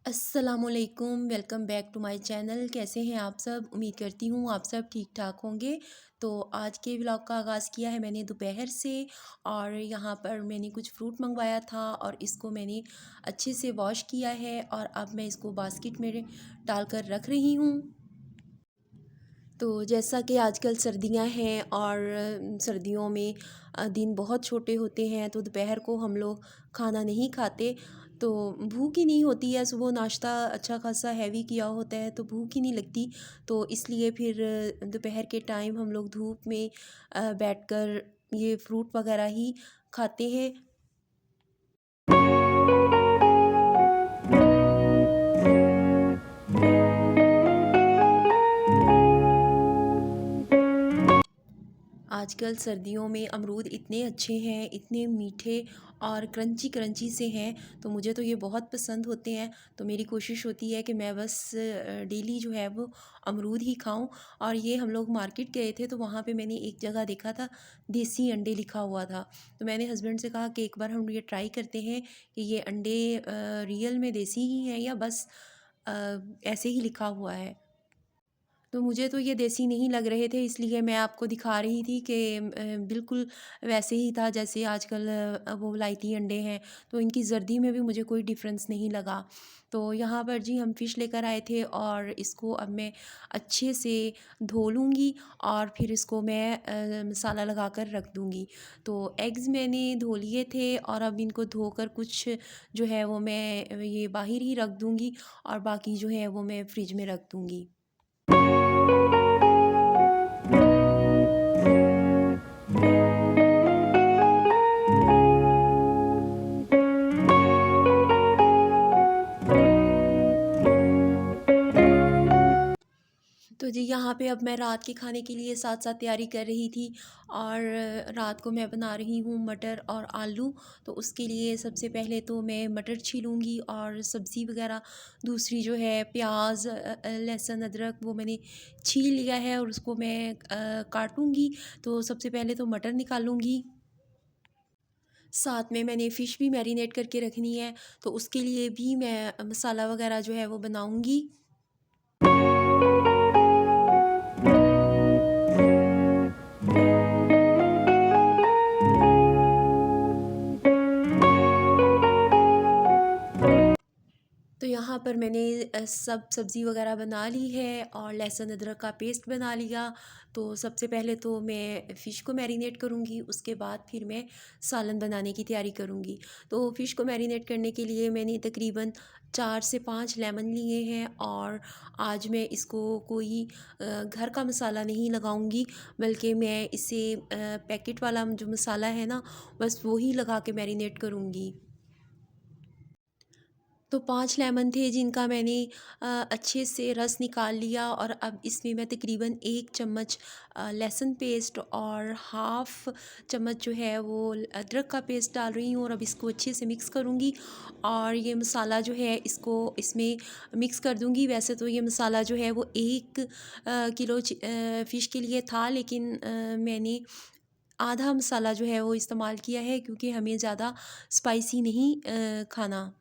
अस्सलामुअलैकुम, welcome back to my channel. कैसे हैं आप सब? उम्मीद करती हूँ आप सब ठीक ठाक होंगे। तो आज के व्लॉग का आगाज़ किया है मैंने दोपहर से, और यहाँ पर मैंने कुछ फ्रूट मंगवाया था और इसको मैंने अच्छे से वॉश किया है और अब मैं इसको बास्केट में डाल कर रख रही हूँ। तो जैसा कि आजकल सर्दियां हैं और सर्दियों में दिन बहुत छोटे होते हैं, तो दोपहर को हम लोग खाना नहीं खाते। तो भूख ही नहीं होती है, सुबह नाश्ता अच्छा खासा हैवी किया होता है तो भूख ही नहीं लगती। तो इसलिए फिर दोपहर के टाइम हम लोग धूप में बैठकर ये फ्रूट वगैरह ही खाते हैं। आजकल सर्दियों में अमरूद इतने अच्छे हैं, इतने मीठे और क्रंची क्रंची से हैं, तो मुझे तो ये बहुत पसंद होते हैं। तो मेरी कोशिश होती है कि मैं बस डेली जो है वो अमरूद ही खाऊं। और ये हम लोग मार्केट गए थे तो वहाँ पे मैंने एक जगह देखा था, देसी अंडे लिखा हुआ था। तो मैंने हस्बैंड से कहा कि एक बार हम ये ट्राई करते हैं कि ये अंडे रियल में देसी ही हैं या बस अ, ऐसे ही लिखा हुआ है। तो मुझे तो ये देसी नहीं लग रहे थे, इसलिए मैं आपको दिखा रही थी कि बिल्कुल वैसे ही था जैसे आजकल वो विलायती अंडे हैं। तो इनकी ज़र्दी में भी मुझे कोई डिफ़रेंस नहीं लगा। तो यहाँ पर जी हम फ़िश लेकर आए थे और इसको अब मैं अच्छे से धो लूँगी और फिर इसको मैं मसाला लगा कर रख दूँगी। तो एग्स मैंने धो लिए थे और अब इनको धोकर कुछ जो है वो मैं ये बाहर ही रख दूँगी और बाकी जो है वो मैं फ्रिज में रख दूँगी। तो जी यहाँ पे अब मैं रात के खाने के लिए साथ साथ तैयारी कर रही थी। और रात को मैं बना रही हूँ मटर और आलू। तो उसके लिए सबसे पहले तो मैं मटर छीलूँगी और सब्ज़ी वगैरह दूसरी जो है प्याज लहसुन अदरक वो मैंने छील लिया है और उसको मैं काटूँगी। तो सबसे पहले तो मटर निकालूँगी, साथ में मैंने फ़िश भी मैरिनेट करके रखनी है। तो उसके लिए भी मैं मसाला वगैरह जो है वो बनाऊँगी। तो यहाँ पर मैंने सब सब्ज़ी वगैरह बना ली है और लहसुन अदरक का पेस्ट बना लिया। तो सबसे पहले तो मैं फ़िश को मैरिनेट करूँगी, उसके बाद फिर मैं सालन बनाने की तैयारी करूँगी। तो फ़िश को मैरिनेट करने के लिए मैंने तकरीबन 4 से 5 लेमन लिए हैं और आज मैं इसको कोई घर का मसाला नहीं लगाऊंगी, बल्कि मैं इसे पैकेट वाला जो मसाला है ना, बस वो ही लगा के मैरिनेट करूँगी। तो 5 लेमन थे जिनका मैंने अच्छे से रस निकाल लिया और अब इसमें मैं तकरीबन 1 चम्मच लहसुन पेस्ट और हाफ़ चम्मच जो है वो अदरक का पेस्ट डाल रही हूँ और अब इसको अच्छे से मिक्स करूँगी। और ये मसाला जो है इसको इसमें मिक्स कर दूँगी। वैसे तो ये मसाला जो है वो 1 किलो फ़िश के लिए था, लेकिन मैंने आधा मसाला जो है वो इस्तेमाल किया है क्योंकि हमें ज़्यादा स्पाइसी नहीं खाना।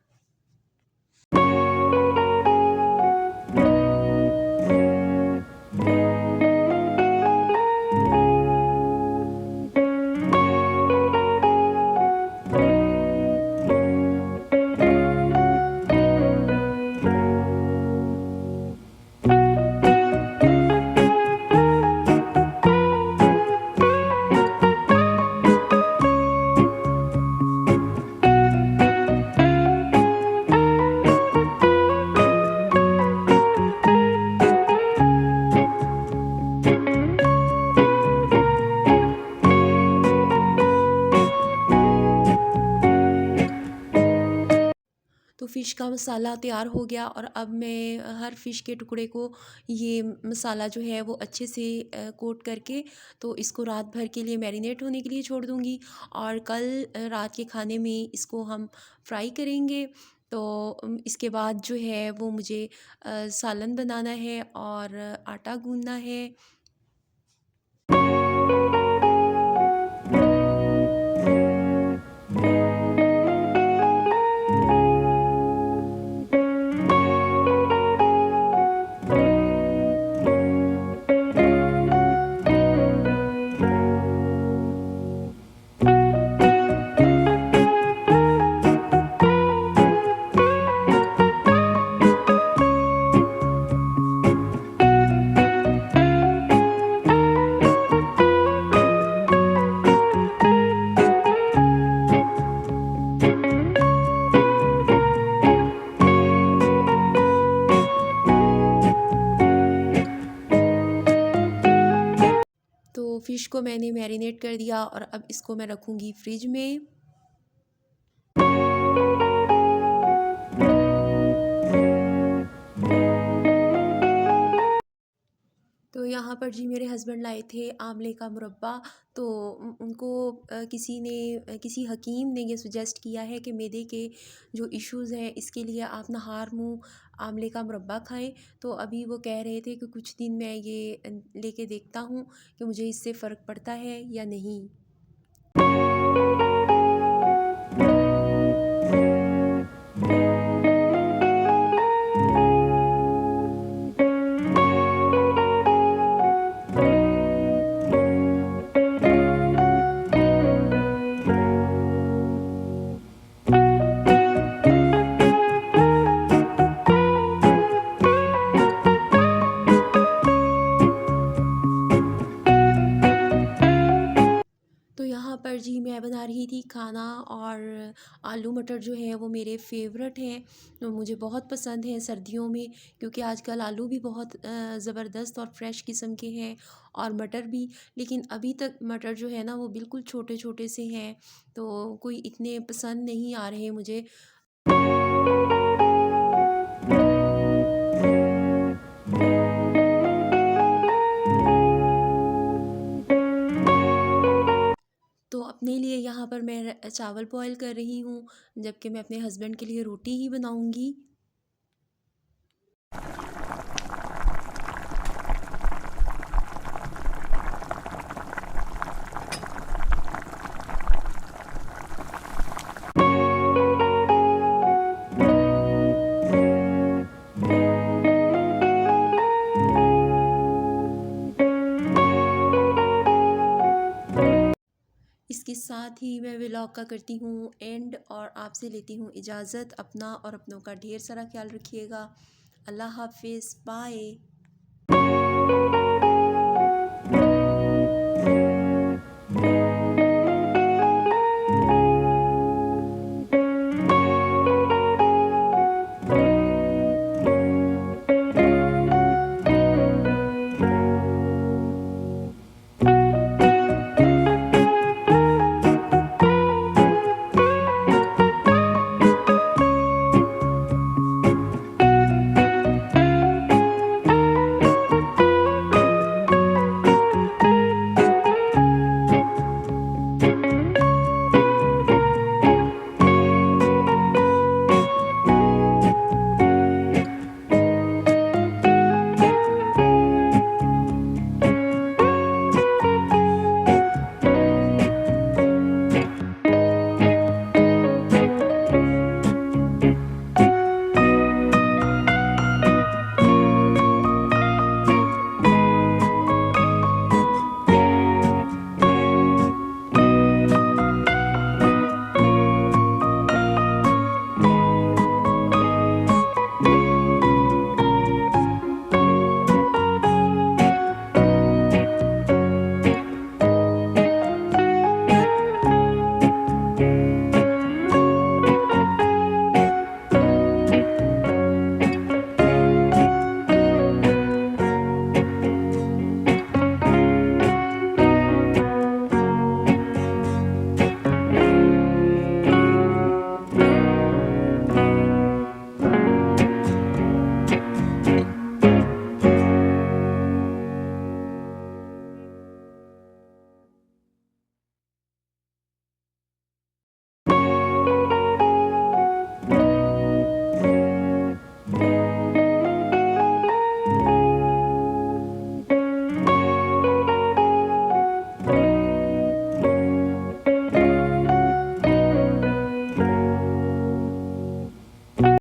तो फ़िश का मसाला तैयार हो गया और अब मैं हर फ़िश के टुकड़े को ये मसाला जो है वो अच्छे से कोट करके तो इसको रात भर के लिए मैरिनेट होने के लिए छोड़ दूँगी। और कल रात के खाने में इसको हम फ्राई करेंगे। तो इसके बाद जो है वो मुझे सालन बनाना है और आटा गूँदना है। को मैंने मैरिनेट कर दिया और अब इसको मैं रखूँगी फ्रिज में। तो यहाँ पर जी मेरे हस्बैंड लाए थे आंवले का मुरब्बा। तो उनको किसी हकीम ने ये सजेस्ट किया है कि मैदे के जो इश्यूज़ हैं इसके लिए आप नहार मुँह आंवले का मुरब्बा खाएं। तो अभी वो कह रहे थे कि कुछ दिन मैं ये लेके देखता हूँ कि मुझे इससे फ़र्क पड़ता है या नहीं। तो यहाँ पर जी मैं बना रही थी खाना और आलू मटर जो है वो मेरे फेवरेट हैं। तो मुझे बहुत पसंद है सर्दियों में, क्योंकि आजकल आलू भी बहुत ज़बरदस्त और फ्रेश किस्म के हैं और मटर भी। लेकिन अभी तक मटर जो है ना वो बिल्कुल छोटे छोटे से हैं, तो कोई इतने पसंद नहीं आ रहे मुझे। तो अपने लिए यहाँ पर मैं चावल बॉयल कर रही हूँ, जबकि मैं अपने हस्बैंड के लिए रोटी ही बनाऊँगी। इसके साथ ही मैं व्लॉग का करती हूँ एंड और आपसे लेती हूँ इजाज़त। अपना और अपनों का ढेर सारा ख्याल रखिएगा। अल्लाह हाफिज़, बाय।